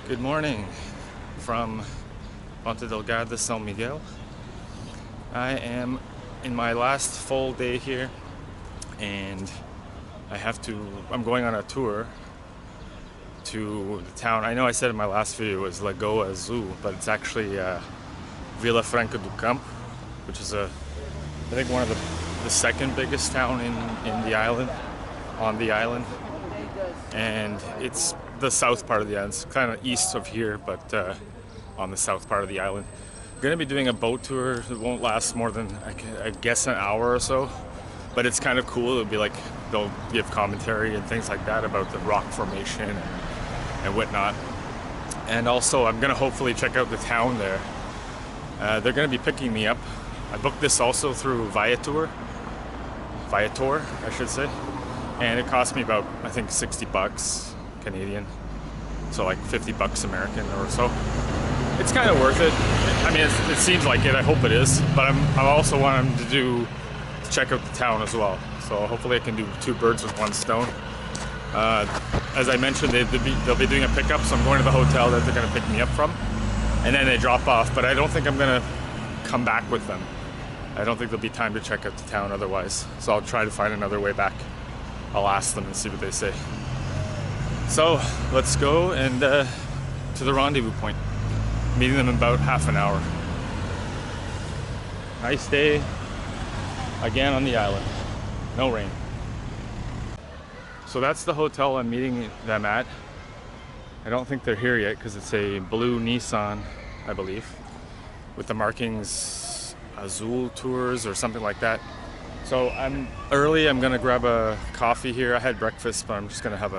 Good morning from Ponta Delgada, São Miguel. I am in my last full day here and I'm going on a tour to the town. I know I said in my last video it was Lagoa Azul, but it's actually Vila Franca do Campo, which is I think one of the second biggest town in the island, on the island. And it's the south part of the island. It's kind of east of here, but on the south part of the island. I'm going to be doing a boat tour. It won't last more than, I guess, an hour or so. But it's kind of cool. It'll be like, they'll give commentary and things like that about the rock formation and whatnot. And also, I'm going to hopefully check out the town there. They're going to be picking me up. I booked this also through Viator, I should say. And it cost me about, I think, 60 bucks Canadian. So like 50 bucks American or so. It's kind of worth it. I mean, it seems like it. I hope it is. But I also want them to check out the town as well. So hopefully I can do two birds with one stone. As I mentioned, they'll be doing a pickup, so I'm going to the hotel that they're going to pick me up from. And then they drop off. But I don't think I'm going to come back with them. I don't think there'll be time to check out the town otherwise. So I'll try to find another way back. I'll ask them and see what they say. So let's go and to the rendezvous point. Meeting them in about half an hour. Nice day again on the island. No rain. So that's the hotel I'm meeting them at. I don't think they're here yet because it's a blue Nissan, I believe, with the markings Azul Tours or something like that. So I'm early. I'm gonna grab a coffee here. I had breakfast, but I'm just gonna have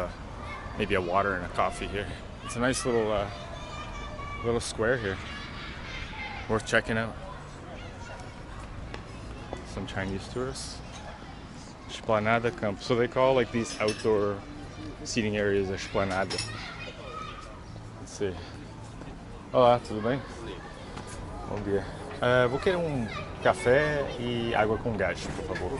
maybe a water and a coffee here. It's a nice little square here, worth checking out. Some Chinese tourists. Esplanada Campo. So they call like these outdoor seating areas a esplanada. Let's see. Olá, tudo bem? Bom dia. Vou querer café e água com gás, por favor.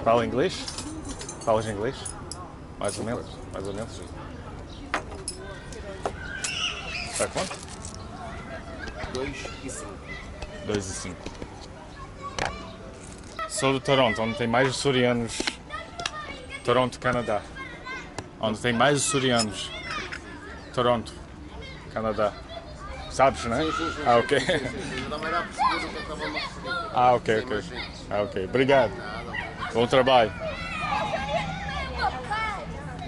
Fala inglês? Falas inglês? Mais ou menos. Mais ou menos. Tá quanto? 2,5. 2,5. Sou de Toronto, onde tem mais açorianos. Toronto, Canadá. Onde tem mais açorianos. Toronto, Canadá. Sabes, não é? Sim. Ah, ok. Não era perceber o que eu estava a me referir. Ah, ok. Ah, ok. Obrigado. Bom trabalho.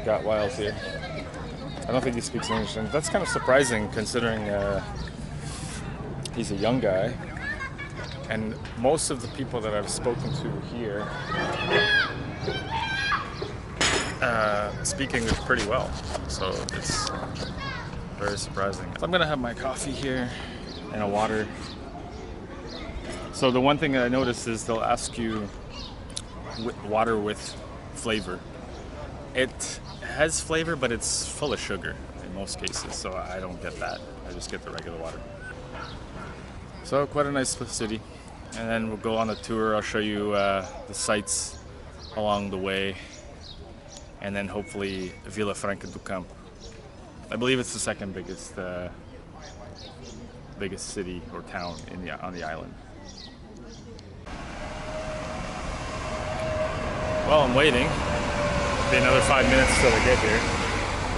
Got Wiles here. I don't think he speaks English, and that's kind of surprising considering he's a young guy. And most of the people that I've spoken to here speak English pretty well, so it's very surprising. So I'm gonna have my coffee here and a water. So the one thing that I noticed is they'll ask you water with flavor. It has flavor, but it's full of sugar in most cases, so I don't get that. I just get the regular water. So quite a nice city. And then we'll go on a tour. I'll show you the sights along the way. And then hopefully Vila Franca do Campo. I believe it's the second biggest city or town on the island. Well, I'm waiting. It'll be another 5 minutes till I get here.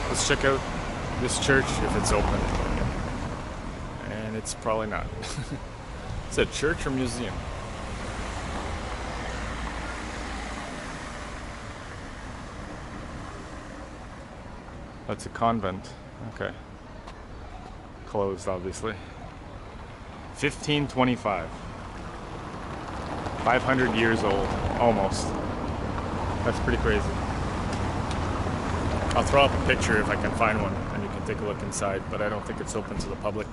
Let's check out this church if it's open. And it's probably not. Is it a church or museum? That's a convent. Okay. Closed, obviously. 1525. 500 years old, almost. That's pretty crazy. I'll throw up a picture if I can find one, and you can take a look inside, but I don't think it's open to the public.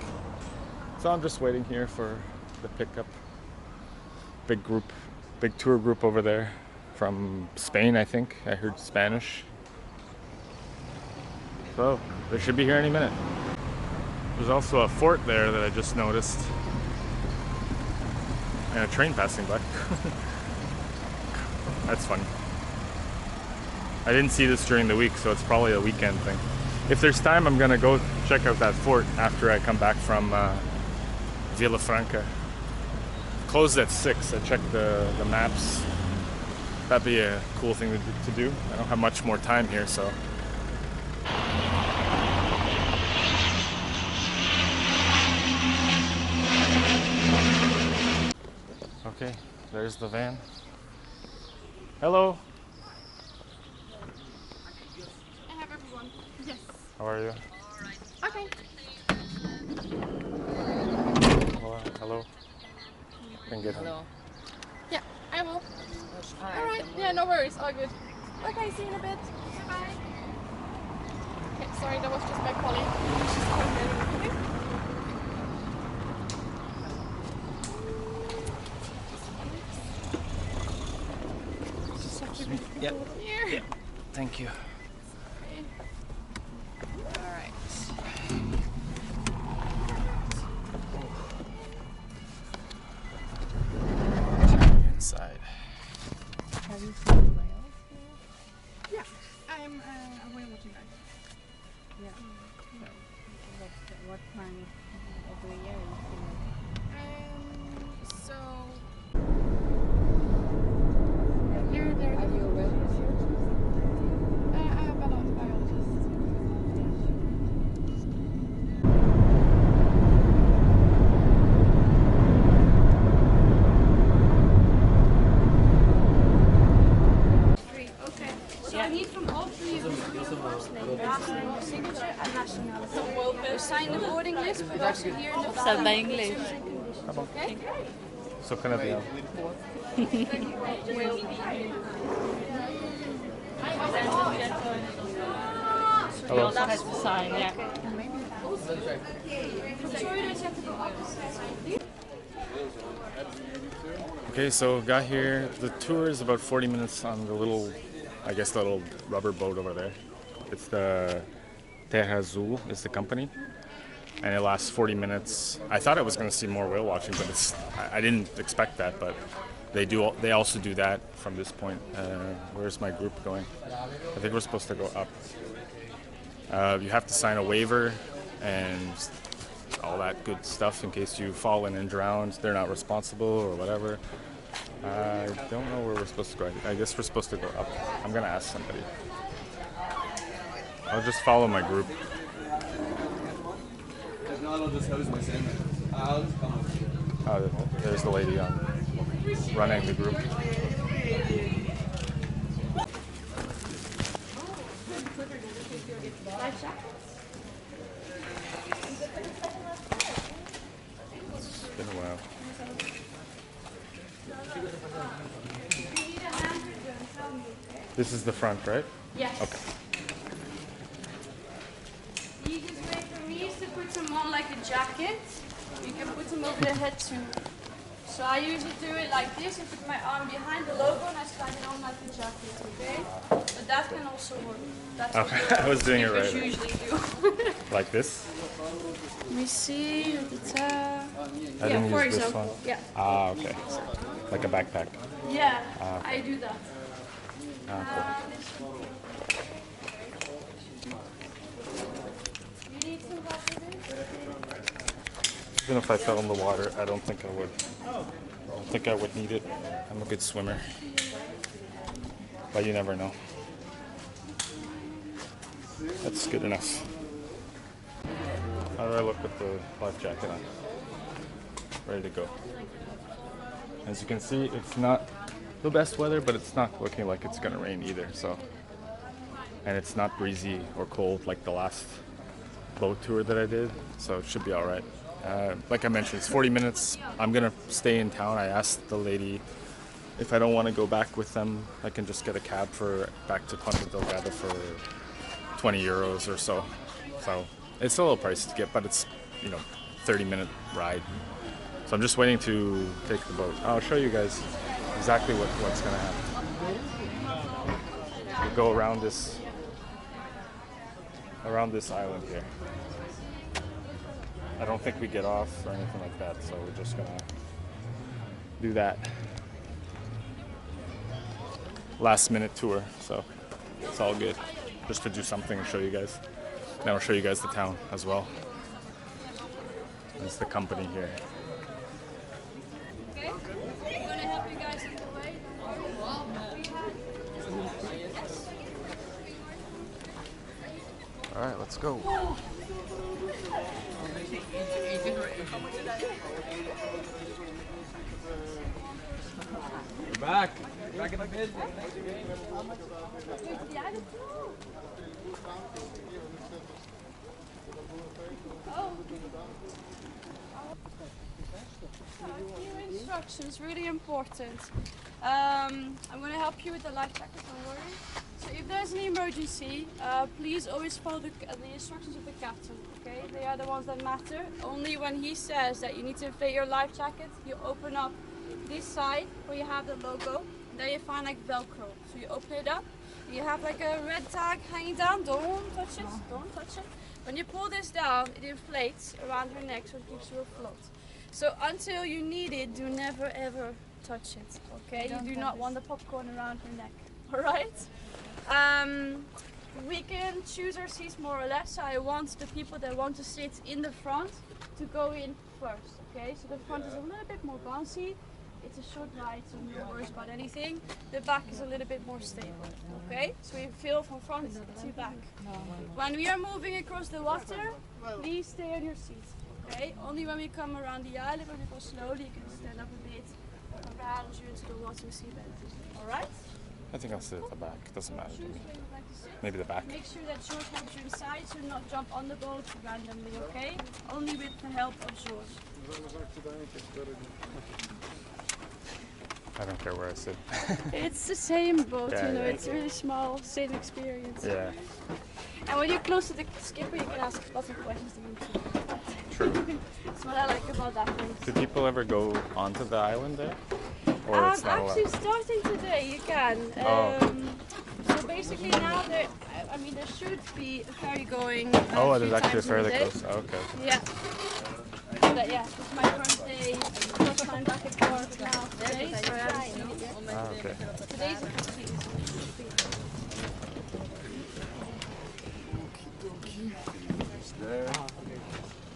So I'm just waiting here for the pickup. Big tour group over there from Spain, I think. I heard Spanish. So they should be here any minute. There's also a fort there that I just noticed. And a train passing by. That's funny. I didn't see this during the week, so it's probably a weekend thing. If there's time, I'm gonna go check out that fort after I come back from Vila Franca. Closed at 6. I checked the maps. That'd be a cool thing to do. I don't have much more time here, so. Okay, there's the van. Hello. I have everyone. Yes. How are you? Okay. Hello. Can get him. Yeah, I will. Alright, yeah, no worries, all good. Okay, see you in a bit. Bye. Okay, sorry, that was just my colleague. She's coming in. Yep. Here. Thank you. Okay. Alright. Inside. Have you seen the whales? Yeah, I'm a whale watching guide. Yeah. What time of the year you see it? So here, there. Are you a whale researcher? I'm a biologist. Okay. So I need from all three of you your first name, last name, your signature, and nationality. You sign the boarding list, but also here in the back. Sabe inglês. Okay? So canadian. Hello. Has to sign, yeah. Okay, so got here. The tour is about 40 minutes on the little, I guess, the little rubber boat over there. It's the Terra Azul is the company, and it lasts 40 minutes. I thought I was going to see more whale watching, but I didn't expect that. But they also do that from this point. Where's my group going? I think we're supposed to go up. You have to sign a waiver and all that good stuff in case you fall in and drown. They're not responsible or whatever. I don't know where we're supposed to go. I guess we're supposed to go up. I'm gonna ask somebody. I'll just follow my group. There's the lady running the group. It's been a while. This is the front, right? Yes. Okay. The easiest way for me is to put them on like a jacket. You can put them over the head too. So I usually do it like this and put my arm behind the logo and I slide it on like a jacket, okay? But that can also work. That's Okay, what I was doing it skippers right. usually do. Like this? Let me see. I Yeah, didn't for use this example. one. Yeah. Ah, okay. Like a backpack. Yeah, I do that. This one. You need some help with this? Even if I fell in the water, I don't think I would. I don't think I would need it. I'm a good swimmer. But you never know. That's good enough. How do I look with the life jacket on? Ready to go. As you can see, it's not the best weather, but it's not looking like it's gonna rain either, so. And it's not breezy or cold like the last boat tour that I did, so it should be all right. Like I mentioned, it's 40 minutes. I'm gonna stay in town. I asked the lady if I don't want to go back with them, I can just get a cab for back to Ponta Delgada for 20 euros or so. So it's a little pricey to get, but it's 30-minute ride. So I'm just waiting to take the boat. I'll show you guys exactly what's gonna happen. We go around this island here. I don't think we get off or anything like that, so we're just gonna do that. Last minute tour, so It's all good. Just to do something and show you guys. Now I'll show you guys the town as well. It's the company here. Okay? I'm gonna help you guys on the way. Yes. Alright, let's go. We're back. Back in the business. A few instructions, really important. I'm going to help you with the life jacket, don't worry. So if there's an emergency, please always follow the instructions of the captain, okay? They are the ones that matter. Only when he says that you need to inflate your life jacket, you open up this side where you have the logo. There you find like Velcro. So you open it up, you have like a red tag hanging down. Don't touch it, don't touch it. When you pull this down, it inflates around her neck, so it gives you a float. So until you need it, do never ever touch it, okay? You do not want the popcorn around her neck, alright? We can choose our seats more or less. So I want the people that want to sit in the front to go in first, okay? So the front is a little bit more bouncy. It's a short ride, so no worries about anything. The back is a little bit more stable, okay? So we feel from front to back. When we are moving across the water, please stay on your seat, okay? Only when we come around the island, when we go slowly, you can stand up a bit, around you into the water seatbelt, alright? I think I'll sit at the back. Doesn't matter to Choose me. where you'd like to sit. Maybe the back. Make sure that George helps you inside, so not jump on the boat randomly, okay? Only with the help of George. I don't care where I sit. It's the same boat, Yeah, you know, yeah. it's really small, same experience. Yeah, And when you're close to the skipper, you can ask lots of questions to him too. true. That's what I like about that place. Do people ever go onto the island there? Or it's not Actually, allowed? starting today, you can. Oh. So basically now there, I mean, there should be a ferry going. Oh, few there's actually a times ferry a that day. goes. Oh, okay. Yeah. But yeah, it's my first day. First time back at work now today, so I haven't seen it yet. Ah, okay. Today's the 15th.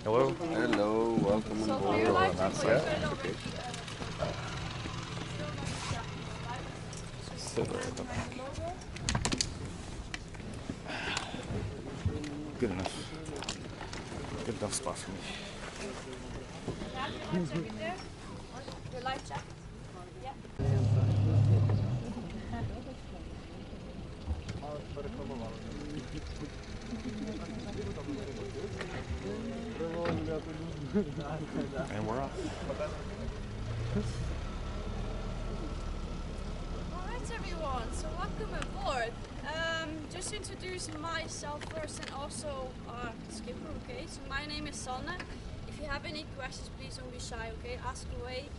Hello. Hello, welcome So on for your board. life that's jacket, it. you put it over here. Sit right at the back. Good enough. Good enough spot for me. Your life jacket there? Your life jacket? Yeah. And we're off. Alright everyone, so welcome aboard. Just to introduce myself first and also our skipper, okay? So my name is Sanne. If you have any questions, please don't be shy, okay? Ask away.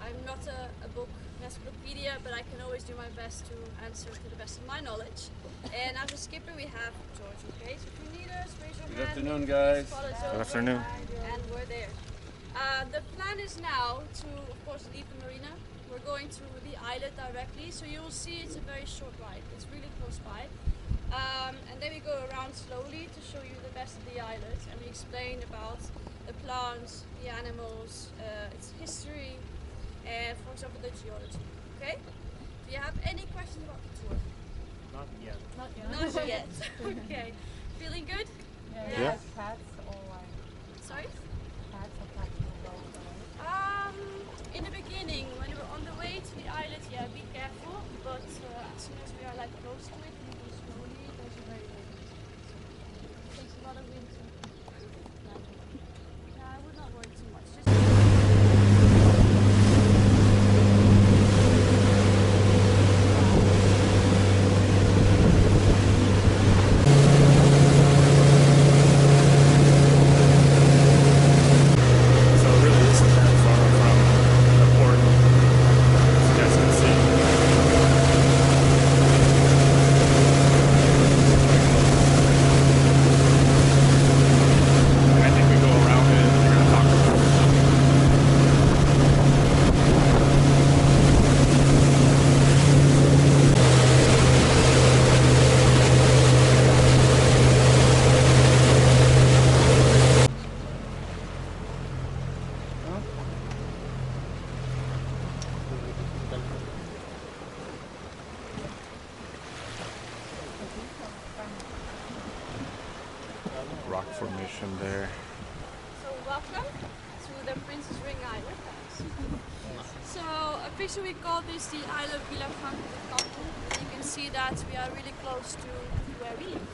I'm not a book encyclopedia, but I can always do my best to answer to the best of my knowledge. And as a skipper, we have George, okay? So if you need us, raise your hand. Good afternoon, guys. Call us Good over, afternoon. And we're there. The plan is now to, of course, leave the marina. We're going to the islet directly, so you will see it's a very short ride. It's really close by. And then we go around slowly to show you the best of the islet, and we explain about the plants, the animals, its history, and for example the geology. Okay? Do you have any questions about the tour? Not yet. Not yet. Okay. Feeling good? Yeah. Cats or like Sorry? cats or cats will go. In the beginning, when we were on the way to the islet, yeah, be careful. But as soon as we are like close to it, we go slowly. There's a very good. It takes a lot of wind to. I would not worry too much. Just information there. So welcome to the Princess Ring Island. So officially we call this the island of Vila Franca de Campo. You can see that we are really close to where we live.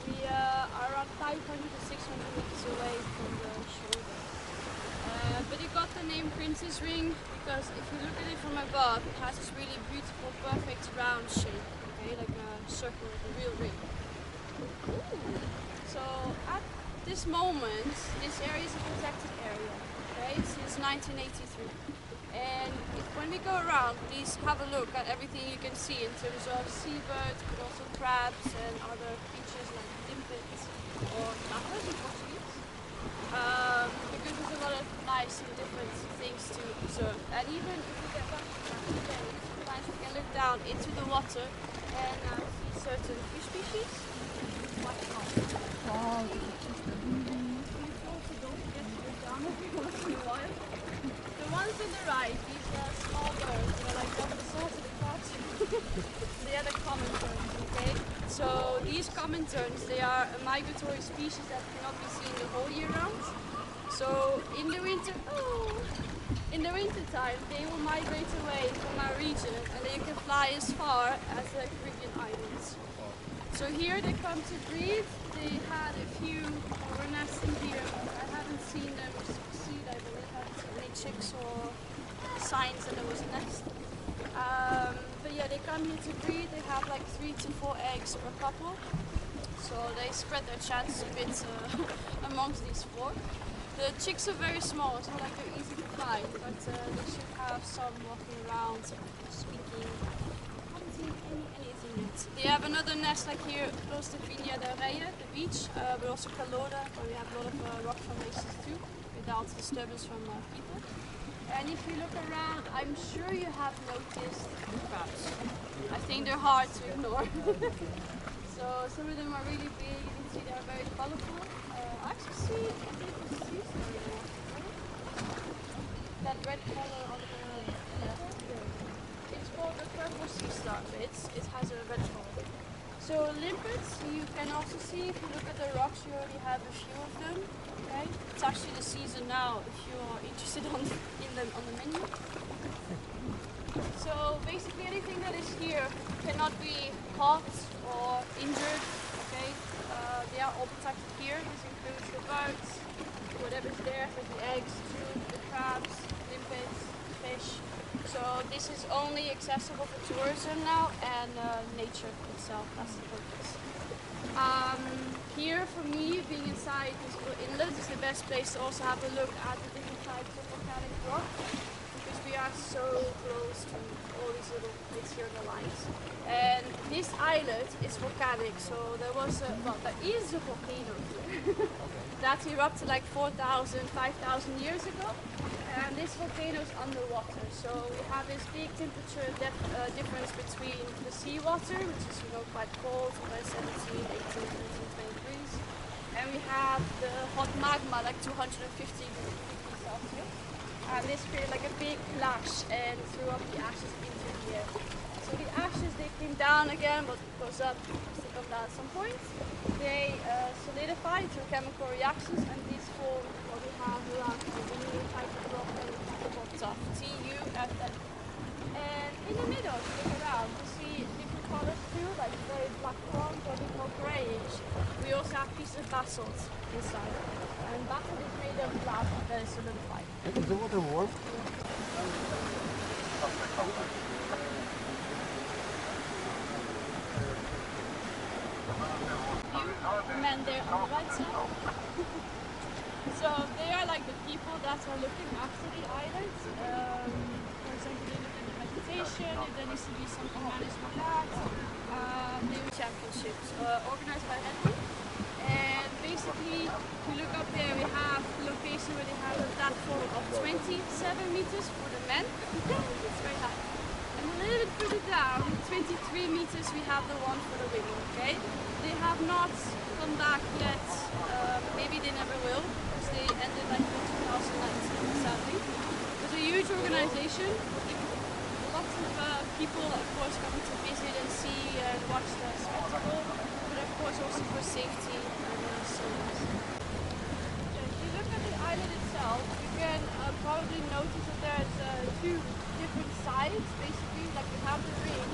We are around 500 to 600 meters away from the shore. But it got the name Princess Ring because if you look at it from above, it has this really beautiful, perfect round shape, okay, like a circle, like a real ring. So at this moment, this area is a protected area, okay, since 1983. And when we go around, please have a look at everything you can see in terms of seabirds, but also crabs and other creatures like limpets or tapas in Portuguese. Because there's a lot of nice and different things to observe. And even if we get back to today, sometimes we can look down into the water and see certain fish species. Quite nice. Wow. Also don't forget to look down every once in a while. The ones on the right, these small birds, they're like the size of the cartoon. They are the common terns, okay? So these common terns, they are a migratory species that cannot be seen the whole year round. So in the winter time, they will migrate away from our region and they can fly as far as the Caribbean islands. So here they come to breed. They had a few were nesting here. I haven't seen them succeed. I believe I haven't seen any chicks or signs that there was a nest. But yeah, they come here to breed. They have like 3 to 4 eggs per couple. So they spread their chances a bit amongst these 4. The chicks are very small. It's not like they're easy to find, but they should have some walking around, speaking. Anything yet. They have another nest like here close to Vila Franca, the beach, but also Calora, where we have a lot of rock formations too, without disturbance from people. And if you look around, I'm sure you have noticed crabs. I think they're hard to ignore. So some of them are really big, you can see they're very colorful. I actually see, I think it's sea star there. That red color on the it's called the purple sea star, but it has a red color. So limpets, you can also see, if you look at the rocks, you already have a few of them. Okay? It's actually the season now if you are interested in them on the menu. So basically anything that is here cannot be caught or injured. Okay? They are all protected here. This includes the birds, whatever's there, like the eggs, too, the crabs, limpets, fish. So this is only accessible for tourism now and nature itself, that's the purpose. Here for me, being inside this little inlet is the best place to also have a look at the different types of volcanic rock, because we are so close to all these little bits here on the lines. And this islet is volcanic, so there is a volcano here that erupted like 4,000, 5,000 years ago. And this volcano is underwater, so we have this big temperature difference between the seawater, which is quite cold, about 17, 18, 19, 20 degrees, and we have the hot magma, like 250 degrees Celsius. And this created like a big clash and threw up the ashes into the air. So the ashes, they came down again, but it goes up, they come down at some point. They solidify through chemical reactions, and these form what we have around the new type of rock that we call tuff, T-U-F-F. And in the middle, if you look around, you see different colors too, like very black bronze or a bit more grayish. We also have pieces of basalt inside. And basalt is made of lava that is solidified. Is the water warm? The men there on the right side. So they are like the people that are looking after the island. For example, they look at the vegetation, if there needs to be something managed with that. They do championships organized by Edwin. And basically, if you look up there, we have a location where they have a platform of 27 meters for the men. It's very high. And a little bit further down, 23 meters, we have the one for the women, okay? They have not come back yet, maybe they never will, because they ended like in 2019, sadly. It's a huge organization, lots of people, of course, coming to visit and see and watch the spectacle, but of course also for safety and Azores. If you look at the island itself, you can probably notice that there's two different sides, basically, like you have the ring,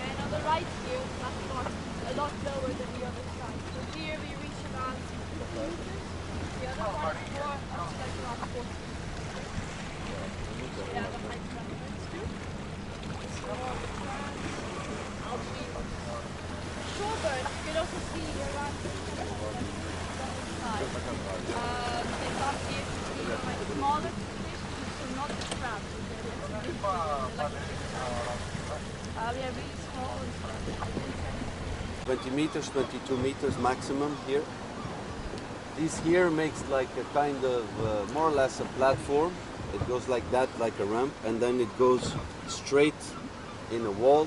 and on the right here, that's a lot lower than the other side. So here we reach around 50 meters, the other one is more up to like around 40 meters. Yeah, the height difference too. So shorebirds, you can also see around the side. They come here to be like smaller fish, so not the crabs. We are really small and stuff. 20 meters, 22 meters maximum here. This here makes like a kind of more or less a platform. It goes like that, like a ramp, and then it goes straight in a wall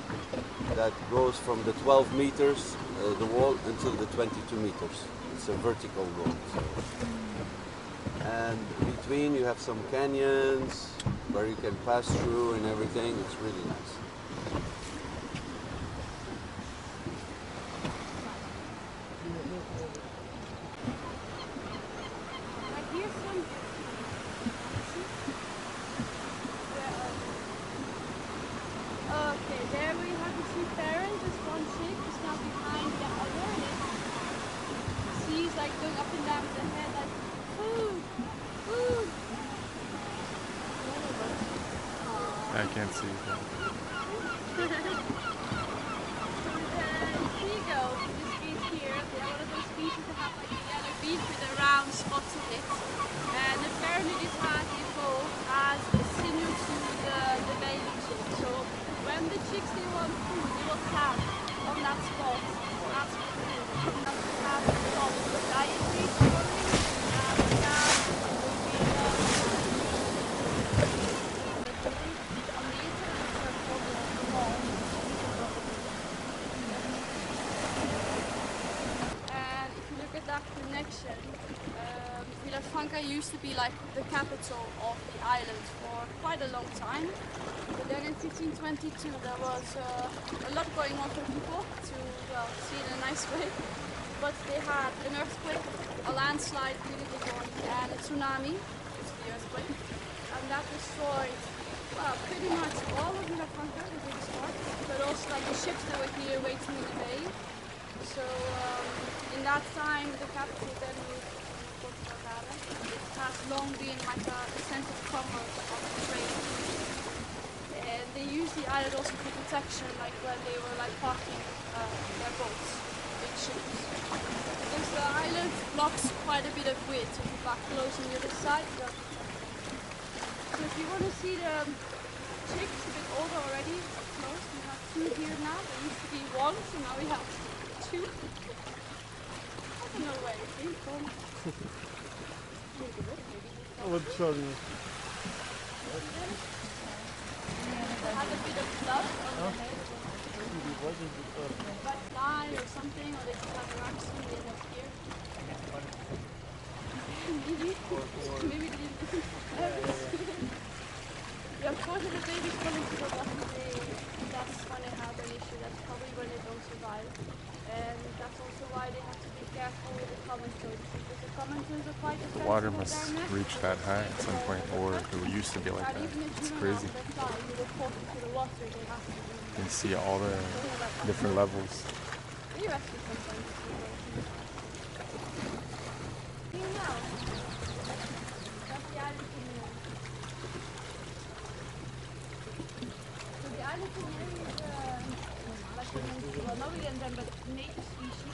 that goes from the 12 meters, the wall, until the 22 meters. It's a vertical wall. So. And between you have some canyons where you can pass through and everything. It's really nice. Okay, there we have the two parents. This one chick is now behind the other, and she's like going up and down with her head like, food, food. I can't see that. Seagull, this species here, they are one of those species that have like a yellow beak with the round spots on it. And apparently this has evolved as a sinew to the baby chick. So when the chicks they want food, they will tap on that spot, ask for food. And we have a lot of dietary scoring, and we have on the internet it's called the wall. And if you look at that connection, Vila Franca used to be like the capital of the island for quite a long time. But then in 1522 there was a lot going on for people to, well, see it in a nice way. But they had an earthquake, a landslide, really big one, and a tsunami, which is the earthquake. And that destroyed, well, pretty much all of Vila Franca, the biggest part, but also like the ships that were here waiting in the bay. So in that time the capital then moved to Portugal. It has long been like a sense of commerce of trade. And they used the island also for protection, like when they were like parking their boats, big ships. Because the island blocks quite a bit of width, so if you're back close on the other side. So if you want to see the chicks a bit older already, close, we have two here now. There used to be one, so now we have two. I don't know where it came from. What show you? They had a bit of blood on their head. But fly or something, or they just have an accident, they end up here. Maybe they didn't. Yeah, of course, if the baby's coming to the bottom, that's when they have an issue. That's probably when they don't survive. And that's also why they have to be careful with the common toads, because the common toads are quite The defensive water with must their nests. reach that high at some point, or it used to be like And that. even if It's you crazy. don't know how they fly, you report into the water, they have to do. You can see all the different levels. You actually sometimes see those. You know, that's the island canary. So the island canary is like well, not really endemic, but native species.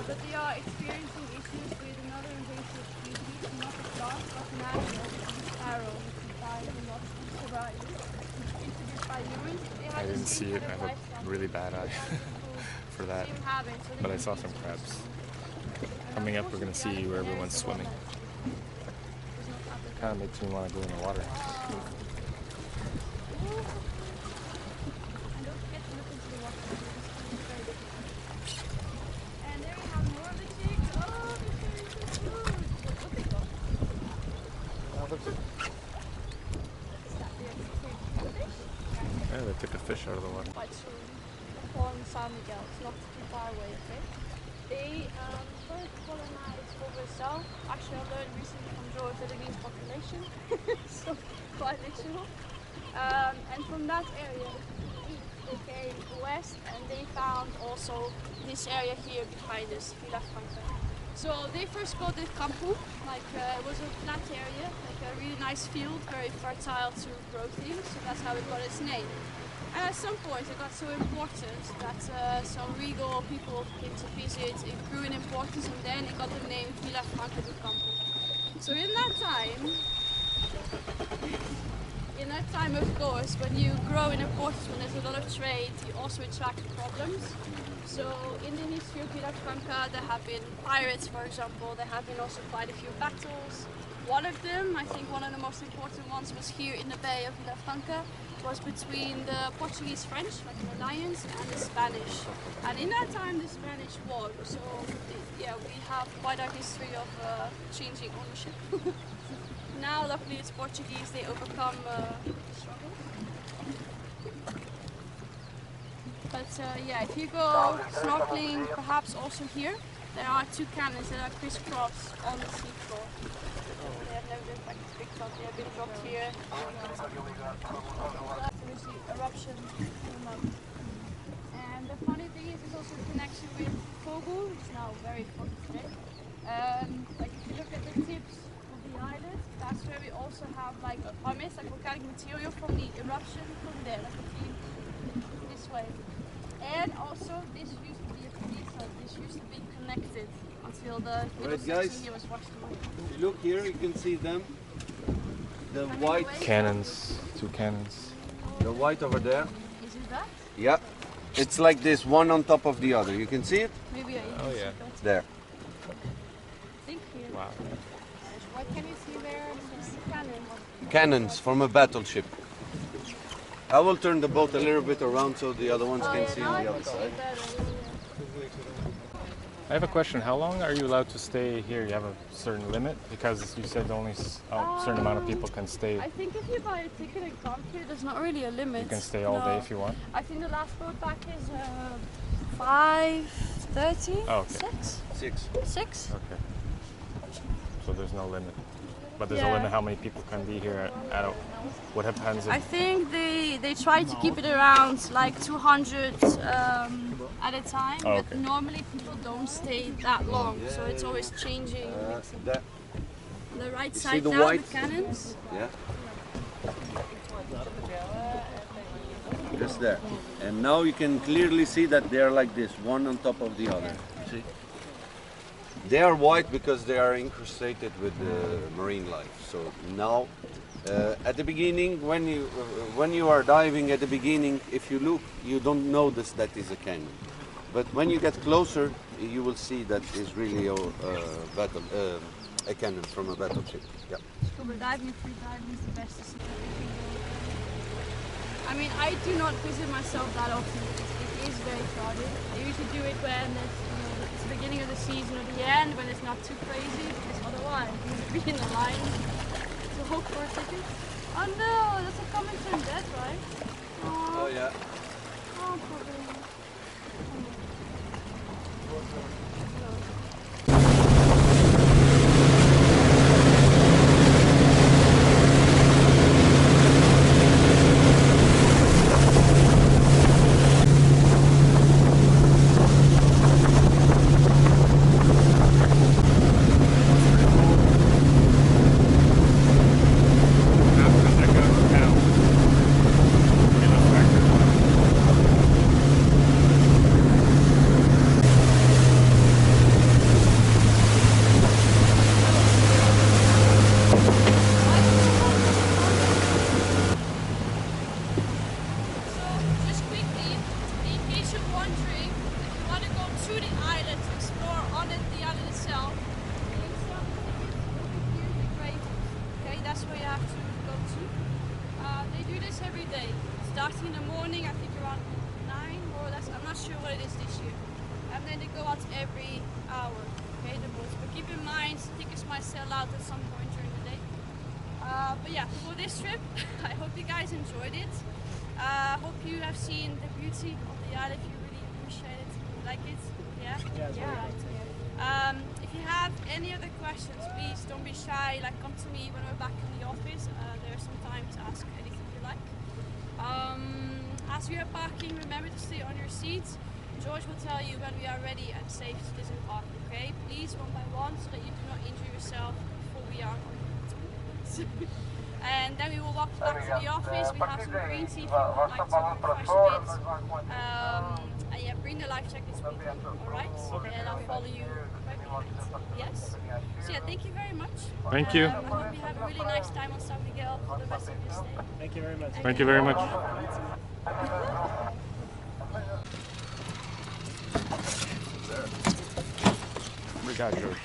But they are experiencing issues with another invasive species, not the plant, but an animal, the sparrow, which is dying a lot to survive. Introduced by humans. I didn't see it. I have a really bad eye for that. But I saw some crabs. Coming up, we're going to see where everyone's swimming. Kind of makes me want to go in the water. And there we have more of the chicks. Oh, they're so cute. What they got? Yeah, they took a fish out of the water. Quite soon. Upon São Miguel. It's not too far away, okay? They first colonized over south. Actually, I learned recently from George that it means population, so quite literal. And from that area, they came west and they found also this area here behind us, Vila Franca. So they first called it Campo, like it was a flat area, like a really nice field, very fertile to grow things, so that's how it got its name. And at some point it got so important that some regal people came to visit, it grew in importance, and then it got the name Vila Franca do Campo. So in that time of course, when you grow in importance, when there's a lot of trade, you also attract problems. So in the history of Vila Franca there have been pirates, for example, there have been also quite a few battles. One of them, I think one of the most important ones, was here in the bay of Vila Franca. It was between the Portuguese French, like an alliance, and the Spanish. And in that time the Spanish won, so yeah, we have quite a history of changing ownership. Now luckily it's Portuguese, they overcome the struggle. But yeah, if you go snorkeling, perhaps also here, there are two cannons that are crisscrossed on the seafloor. They have never been picked up, they have been dropped here. There's the eruption in the mountain. And the funny thing is, it's also a connection with Vogel, which is now very foggy today. Like if you look at the tips of the islet, that's where we also have like pumice, like volcanic material from the eruption from there, like this way. And also this used to be a peninsula, this used to be connected until the middle section here was washed away. If you look here, you can see them. The white Cannons, two cannons. the white over there. Is it that? Yeah. It's like this, one on top of the other. You can see it? Maybe I Oh, yeah. There. think here. Wow. What can you see there? Just cannon. Cannons from a battleship. I will turn the boat a little bit around so the other ones can see Now on I the other can see side. it better. I have a question. How long are you allowed to stay here? You have a certain limit? Because you said only a certain amount of people can stay. I think if you buy a ticket and come here, there's not really a limit. You can stay all day No. if you want. I think the last boat back is 5:30. Oh, okay. 6? 6. 6? Okay. So there's no limit. But there's a Yeah. limit how many people can be here at a, what happens I if think they try to keep it around like 200 at a time, Oh, but okay. normally people don't stay that long, so it's always changing. That, The right see side the now, white? the cannons. yeah. Just there. And now you can clearly see that they are like this, one on top of the other. See? They are white because they are incrustated with marine life. So now, at the beginning, when you are diving at the beginning, if you look, you don't notice that is a cannon. But when you get closer, you will see that is really a cannon from a battleship. Yeah. Scuba diving, free diving is the best. I mean, I do not visit myself that often because it is very crowded. I usually do it when it's the beginning of the season or the end, when it's not too crazy, because otherwise you would be in the line to hope for a ticket. Oh no, that's a common term dead, right? Oh yeah. Oh, poor baby. So, just quickly, in case you're wondering, if you want to go to the island to explore on it, the island itself, the itself tickets will be here, the great. Okay, that's where you have to go to. They do this every day, starting in the morning, I think around 9 more or less. I'm not sure what it is this year. And then they go out every hour. Okay, the boats. But keep in mind, tickets might sell out at some point during the day. But yeah, for this trip, I hope you guys enjoyed it. Hope you have seen the beauty of the island. If you really appreciate it, like it? Yeah? If you have any other questions, please don't be shy. Like, come to me when we're back in the office. There's some time to ask anything you like. As we are parking, remember to stay on your seats. George will tell you when we are ready and safe to disembark, okay? Please, one by one, so that you do not injure yourself before we are on. And then we will walk back to the office. We have some green tea if you would like to refresh a bit. And yeah, bring the life jackets with you, alright? And I'll follow you right behind. Yes? So yeah, thank you very much. Thank you. I hope you have a really nice time on São Miguel for the rest of your stay. Thank you very much. Thank you very much. Obrigado, George.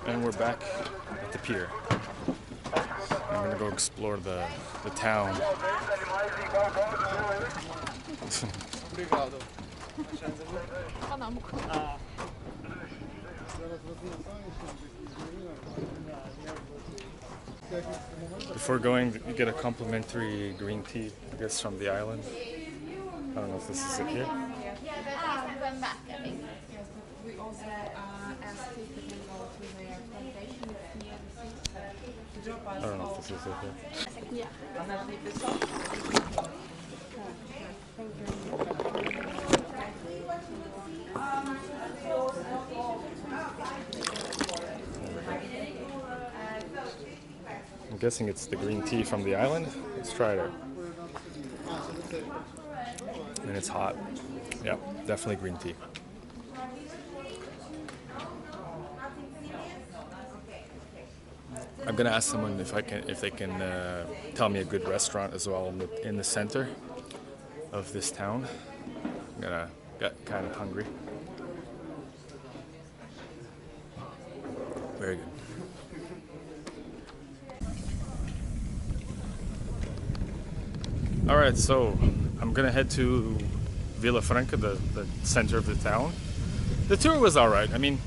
And we're back at the pier. I'm gonna go explore the town. Before going, you get a complimentary green tea, I guess, from the island. I don't know if this is it here. Went back, I think. We also asked if we can go to their plantation near the sea. I don't know if this is it here. I'm guessing it's the green tea from the island. Let's try it out. And it's hot. Yeah, definitely green tea. I'm gonna ask someone if they can tell me a good restaurant as well in the center of this town. I'm gonna get kind of hungry. Very good. All right, so I'm gonna head to Vila Franca, the center of the town. The tour was all right. I mean,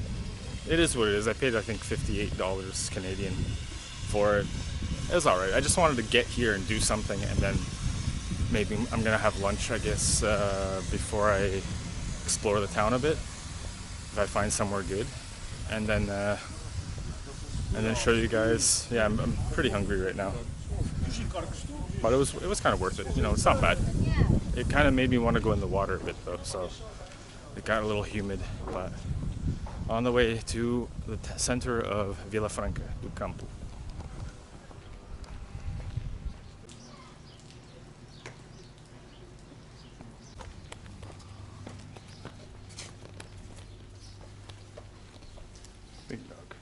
it is what it is. I paid, I think, $58 Canadian for it. It was all right. I just wanted to get here and do something, and then maybe I'm gonna have lunch, I guess, before I explore the town a bit, if I find somewhere good, and then show you guys. Yeah, I'm pretty hungry right now. But it was kind of worth it. You know, it's not bad. It kind of made me want to go in the water a bit though, so it got a little humid. But on the way to the center of Vila Franca, do Campo. Big dog.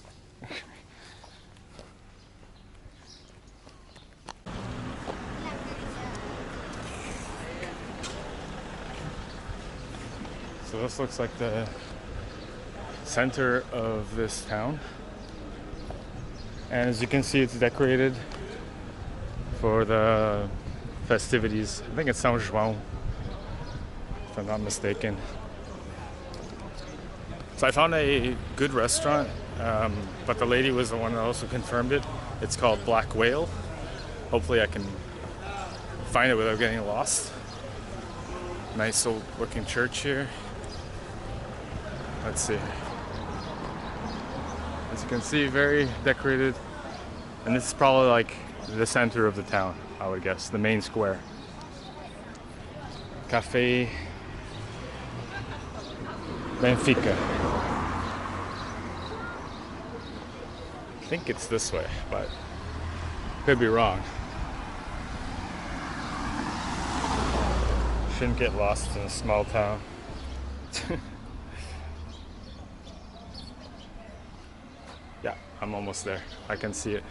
So this looks like the center of this town, and as you can see, it's decorated for the festivities. I think it's São João, if I'm not mistaken. So I found a good restaurant, but the lady was the one that also confirmed it. It's called Black Whale. Hopefully I can find it without getting lost. Nice old looking church here. Let's see. As you can see, very decorated. And this is probably like the center of the town, I would guess, the main square. Café Benfica. I think it's this way, but could be wrong. Shouldn't get lost in a small town. Yeah, I'm almost there. I can see it.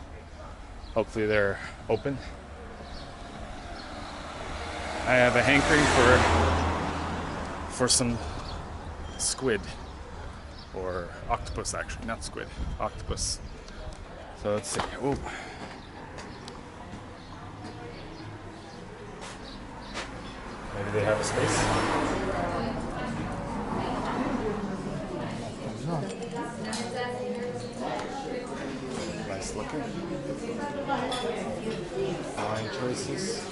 Hopefully they're open. I have a hankering for some squid, or octopus actually, not squid, octopus. So let's see. Ooh. Maybe they have a space. Nice looking. Okay. Wine choices.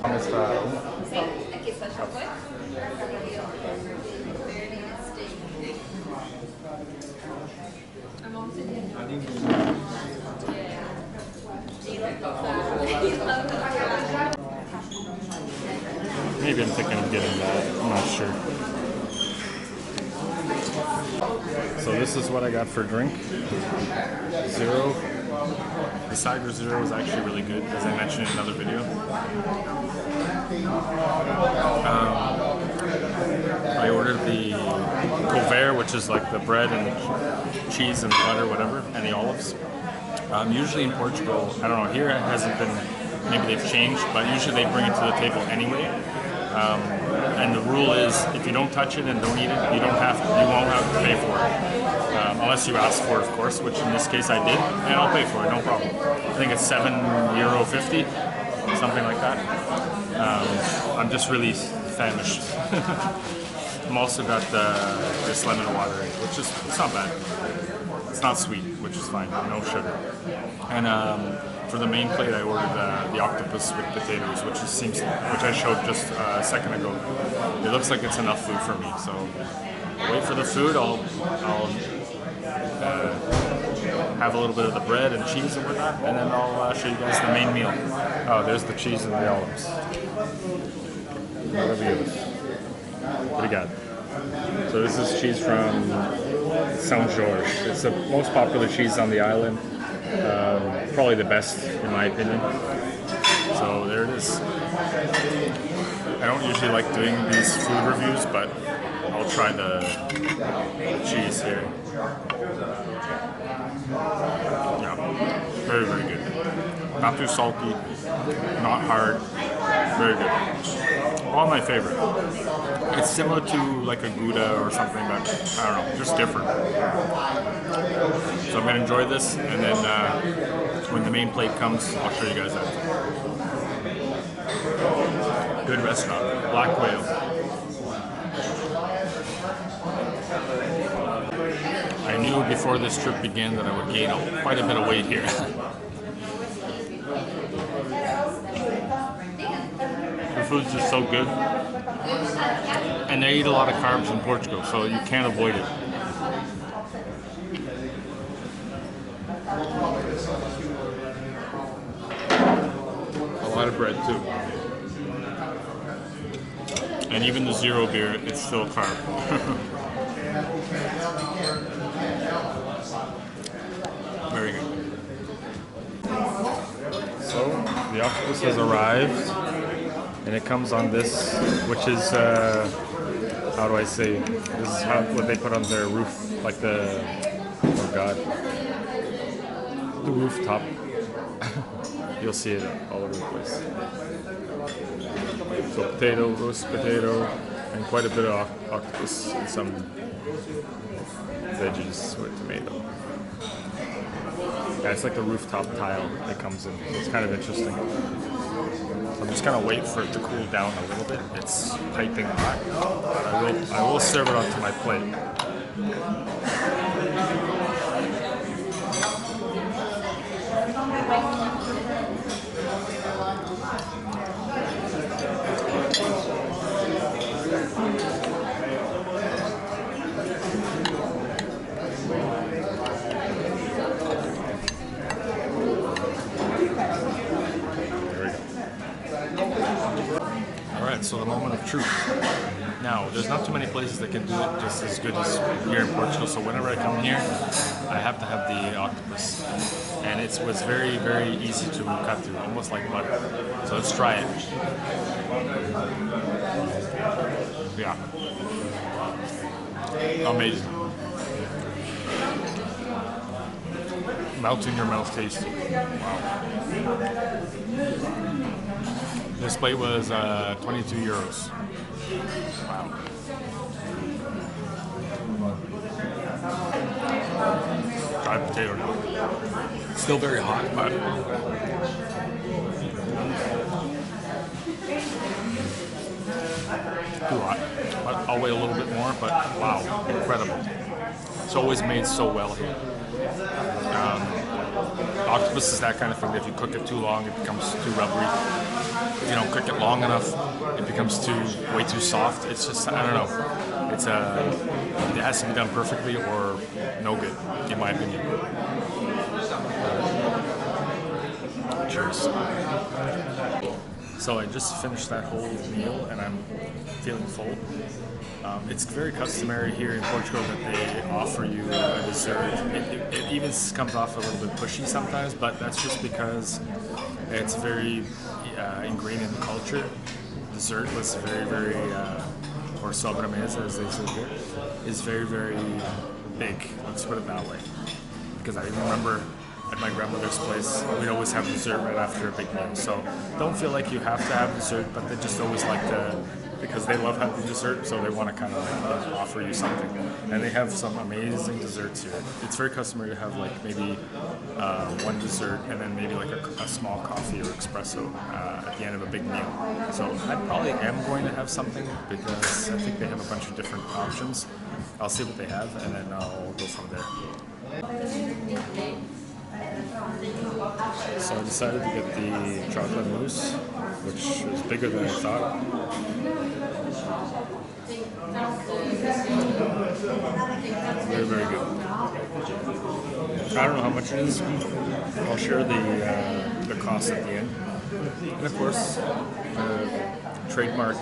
Como está? Sim, aqui faz favor. Maybe I'm thinking of getting that. I'm not sure. So this is what I got for drink. Zero. The Cider Zero is actually really good, as I mentioned in another video. I ordered the couvert, which is like the bread and the cheese and butter, whatever, and the olives. Usually in Portugal, I don't know, here it hasn't been, maybe they've changed, but usually they bring it to the table anyway. And the rule is, if you don't touch it and don't eat it, you won't have to pay for it. Unless you ask for it, of course, which in this case I did, and I'll pay for it, no problem. I think it's €7.50, something like that. I'm just really famished. I'm also got this lemon water, which is, it's not bad. It's not sweet, which is fine, no sugar. And for the main plate, I ordered the octopus with potatoes, which I showed just a second ago. It looks like it's enough food for me, so wait for the food. I'll have a little bit of the bread and cheese and whatnot, and then I'll show you guys the main meal. Oh, there's the cheese and the olives. What do you got? So this is cheese from São Jorge. It's the most popular cheese on the island. Probably the best, in my opinion. So there it is. I don't usually like doing these food reviews, but I'll try the cheese here. Yeah, very, very good. Not too salty, not hard, very good. All my favorite. It's similar to like a Gouda or something, but I don't know, just different. So I'm gonna enjoy this, and then when the main plate comes, I'll show you guys that. Good restaurant, Black Whale. I knew before this trip began that I would gain quite a bit of weight here. The food's just so good. And they eat a lot of carbs in Portugal, so you can't avoid it. A lot of bread too. And even the zero beer, it's still carb. Very good. So the octopus has arrived, and it comes on this, which is how do I say? This is what they put on their roof, like the rooftop. You'll see it all over the place. So potato, roast potato, and quite a bit of octopus and some veggies with tomato. Yeah, it's like the rooftop tile that comes in. It's kind of interesting. I'm just gonna wait for it to cool down a little bit. It's piping hot, but I will serve it onto my plate. So the moment of truth. Now, there's not too many places that can do it just as good as here in Portugal, so whenever I come here, I have to have the octopus. And it was very, very easy to cut through, almost like butter. So let's try it. Yeah. Amazing. Melt in your mouth tasty. Wow. This plate was €22. Wow. Fried potato now. Still very hot, but too hot. But I'll wait a little bit more, but wow, incredible. It's always made so well here. Octopus is that kind of thing that if you cook it too long, it becomes too rubbery. If you don't cook it long enough, it becomes way too soft. It's just, I don't know. It has to be done perfectly or no good, in my opinion. Cheers. So I just finished that whole meal and I'm feeling full. It's very customary here in Portugal that they offer you a dessert. It even comes off a little bit pushy sometimes, but that's just because it's very ingrained in the culture. Dessert was very, or sobremesa as they say here, is very big. Let's put it that way. Because I remember at my grandmother's place, we'd always have dessert right after a big meal. So don't feel like you have to have dessert, but they just always like to, because they love having dessert, so they want to kind of like offer you something. And they have some amazing desserts here. It's very customary to have like maybe one dessert and then maybe like a small coffee or espresso at the end of a big meal. So I probably am going to have something because I think they have a bunch of different options. I'll see what they have and then I'll go from there. So I decided to get the chocolate mousse, which is bigger than I thought. Very good. I don't know how much it is. I'll share the cost at the end. And of course, trademark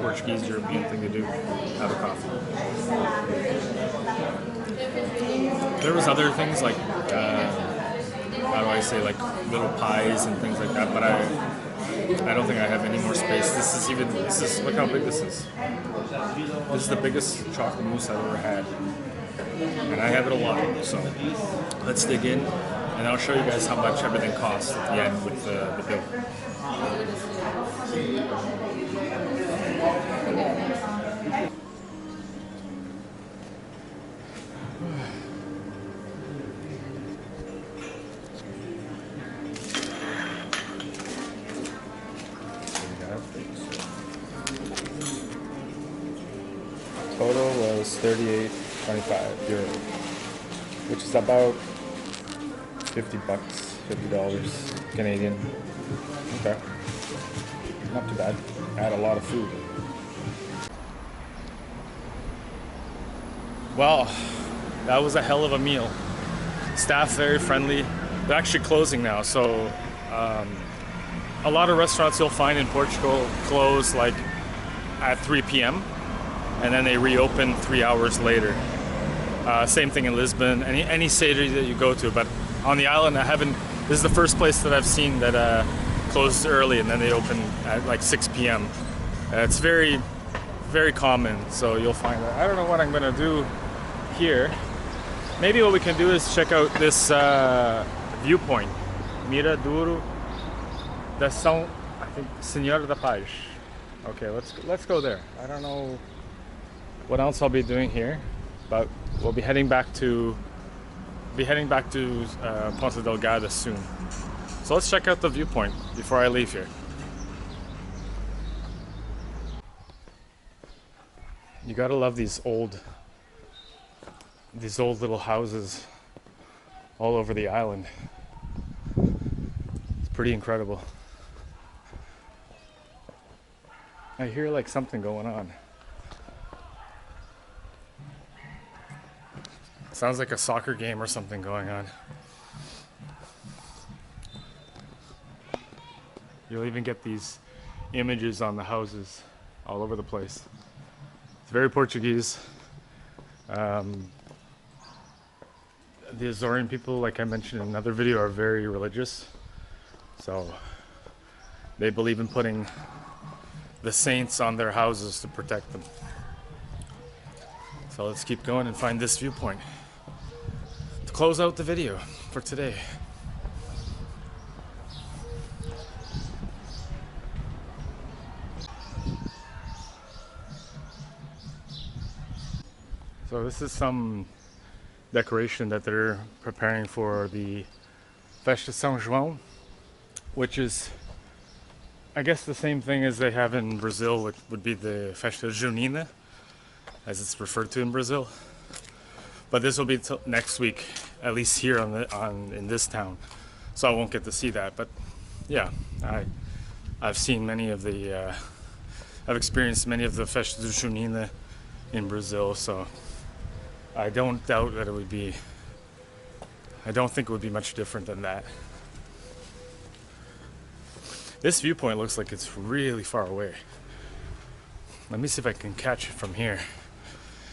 Portuguese European thing to do, have a coffee. There was other things like how do I say, like little pies and things like that, but I don't think I have any more space. This is look how big this is. This is the biggest chocolate mousse I've ever had. And I have it a lot, so let's dig in and I'll show you guys how much everything costs at the end with the bill. Total was €38.25, which is about $50, $50 Canadian. Okay, not too bad. I had a lot of food. Well, that was a hell of a meal. Staff very friendly. They're actually closing now, so a lot of restaurants you'll find in Portugal close like at 3 p.m. and then they reopen 3 hours later. Same thing in Lisbon, any city that you go to, but on the island this is the first place that I've seen that closes early and then they open at like 6 p.m. It's very common, so you'll find that. I don't know what I'm gonna do here. Maybe what we can do is check out this viewpoint, Miradouro da São, I think, Senhora da Paz. Okay, let's go there. I don't know what else I'll be doing here, but we'll be heading back to Ponta Delgada soon. So let's check out the viewpoint before I leave here. You gotta love these old little houses all over the island. It's pretty incredible. I hear like something going on. Sounds like a soccer game or something going on. You'll even get these images on the houses all over the place. It's very Portuguese. The Azorean people, like I mentioned in another video, are very religious. So they believe in putting the saints on their houses to protect them. So let's keep going and find this viewpoint to close out the video for today. So this is some decoration that they're preparing for the Festa São João, which is, I guess, the same thing as they have in Brazil, which would be the Festa Junina. as it's referred to in Brazil. But this will be till next week, at least here in this town, so I won't get to see that. But yeah, I've seen many of the I've experienced many of the Festa do Junina in Brazil, so I don't doubt that it would be. I don't think it would be much different than that. This viewpoint looks like it's really far away. Let me see if I can catch it from here.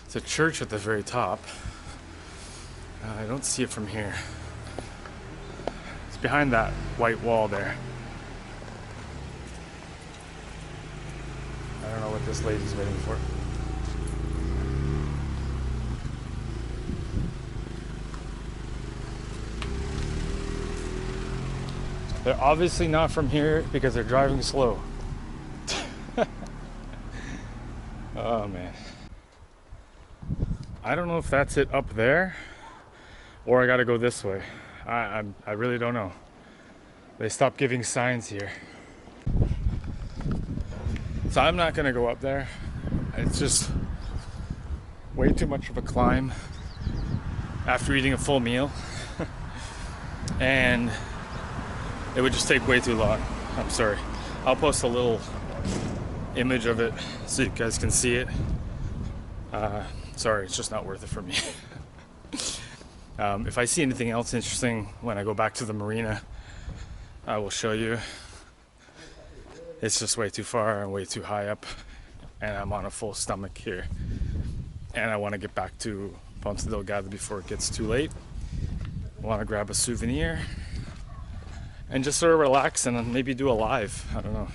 It's a church at the very top. I don't see it from here. It's behind that white wall there. I don't know what this lady's waiting for. They're obviously not from here because they're driving slow. Oh man. I don't know if that's it up there or I gotta go this way. I really don't know. They stopped giving signs here. So I'm not gonna go up there. It's just way too much of a climb after eating a full meal. And it would just take way too long. I'm sorry. I'll post a little image of it so you guys can see it. Sorry, it's just not worth it for me. If I see anything else interesting when I go back to the marina, I will show you. It's just way too far and way too high up, and I'm on a full stomach here. And I want to get back to Ponta Delgada before it gets too late. I want to grab a souvenir and just sort of relax and maybe do a live. I don't know.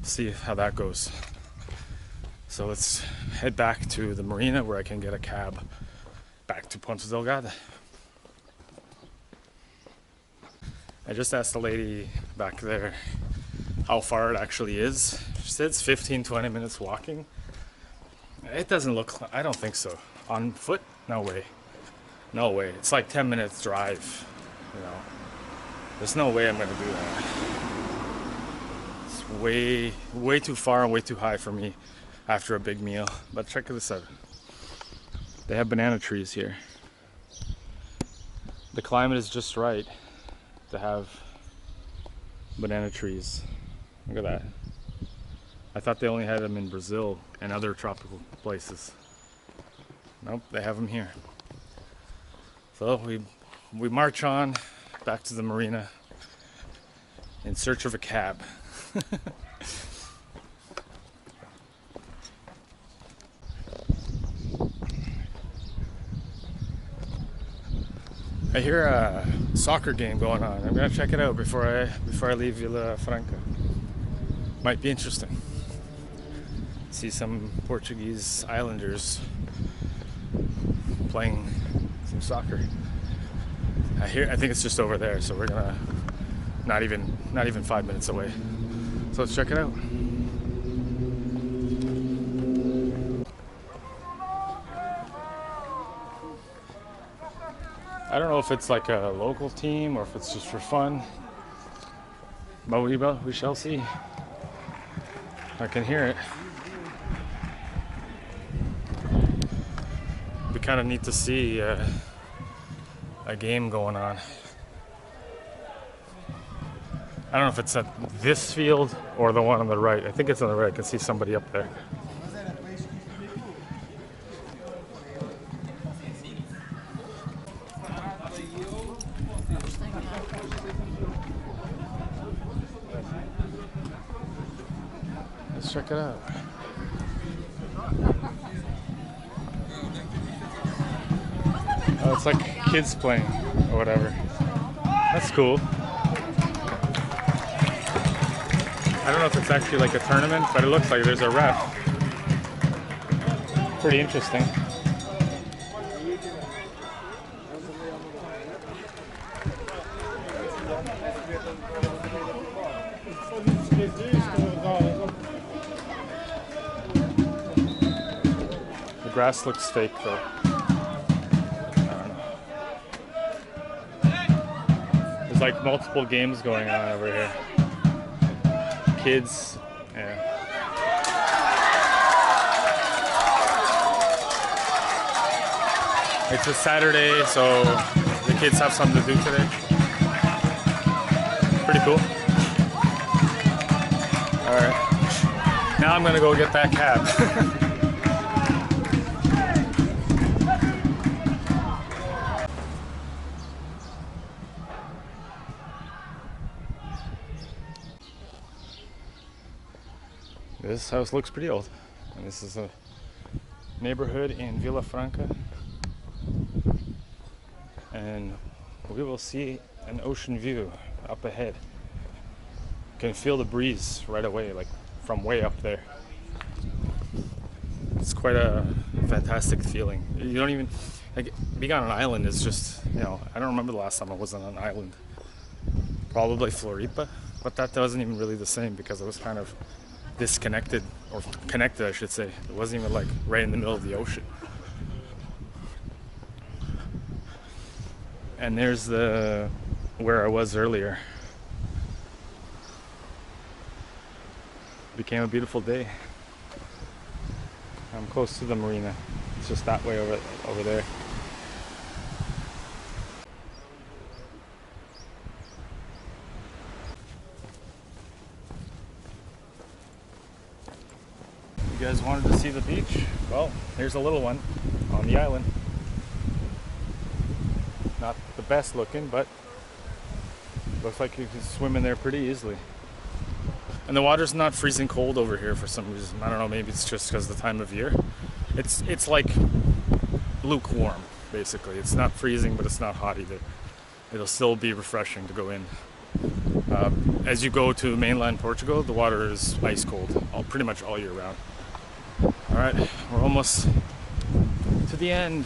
See how that goes. So let's head back to the marina where I can get a cab back to Ponta Delgada. I just asked the lady back there how far it actually is. She said it's 15-20 minutes walking. It doesn't look, I don't think so. On foot? No way. No way. It's like 10 minutes drive, you know. There's no way I'm gonna do that. It's way too far and way too high for me after a big meal. But check this out. They have banana trees here. The climate is just right to have banana trees. Look at that. I thought they only had them in Brazil and other tropical places. Nope, they have them here. So we march on back to the marina in search of a cab. I hear a soccer game going on. I'm gonna check it out before I leave Vila Franca. Might be interesting. See some Portuguese islanders playing some soccer. I think it's just over there, so we're gonna not even 5 minutes away. So let's check it out. I don't know if it's like a local team or if it's just for fun, but we shall see. I can hear it. It'd be kind of neat to see a game going on. I don't know if it's at this field or the one on the right. I think it's on the right. I can see somebody up there. Let's check it out. Oh, it's like kids playing or whatever. That's cool. I don't know if it's actually like a tournament, but it looks like there's a ref. Pretty interesting. The grass looks fake though. There's like multiple games going on over here. Kids, yeah. It's a Saturday, so the kids have something to do today. Pretty cool. Alright. Now I'm gonna go get that cab. This house looks pretty old. And this is a neighborhood in Vila Franca. And we will see an ocean view up ahead. You can feel the breeze right away, like from way up there. It's quite a fantastic feeling. You don't even, like, being on an island is just, you know, I don't remember the last time I was on an island. Probably Floripa, but that wasn't even really the same because it was kind of disconnected, or connected I should say. It wasn't even like right in the middle of the ocean. And there's the where I was earlier. Became a beautiful day. I'm close to the marina. It's just that way over there. You guys wanted to see the beach? Well, here's a little one on the island. Not the best looking, but looks like you can swim in there pretty easily. And the water's not freezing cold over here for some reason. I don't know, maybe it's just because of the time of year. It's like lukewarm, basically. It's not freezing, but it's not hot either. It'll still be refreshing to go in. As you go to mainland Portugal, the water is ice cold, pretty much all year round. All right, we're almost to the end.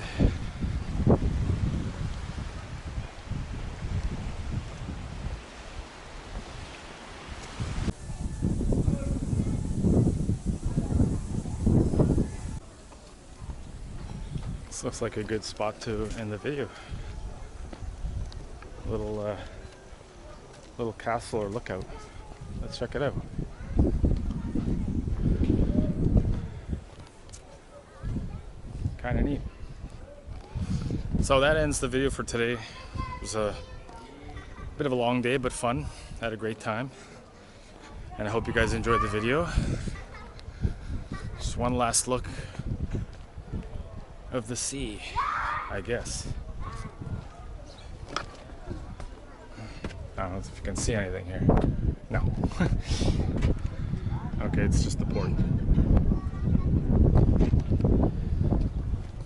This looks like a good spot to end the video. Little castle or lookout. Let's check it out. Kind of neat. So that ends the video for today. It was a bit of a long day, but fun. Had a great time. And I hope you guys enjoyed the video. Just one last look of the sea, I guess. I don't know if you can see anything here. No. Okay, it's just the port.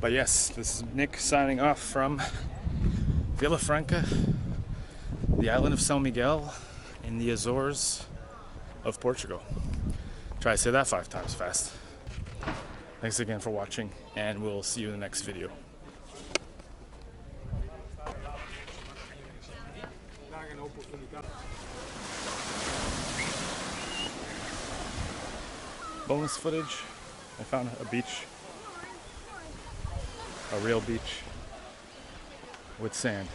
But yes, this is Nick signing off from Vila Franca, the island of São Miguel in the Azores of Portugal. Try to say that 5 times fast. Thanks again for watching, and we'll see you in the next video. Bonus footage. I found a beach. A real beach with sand.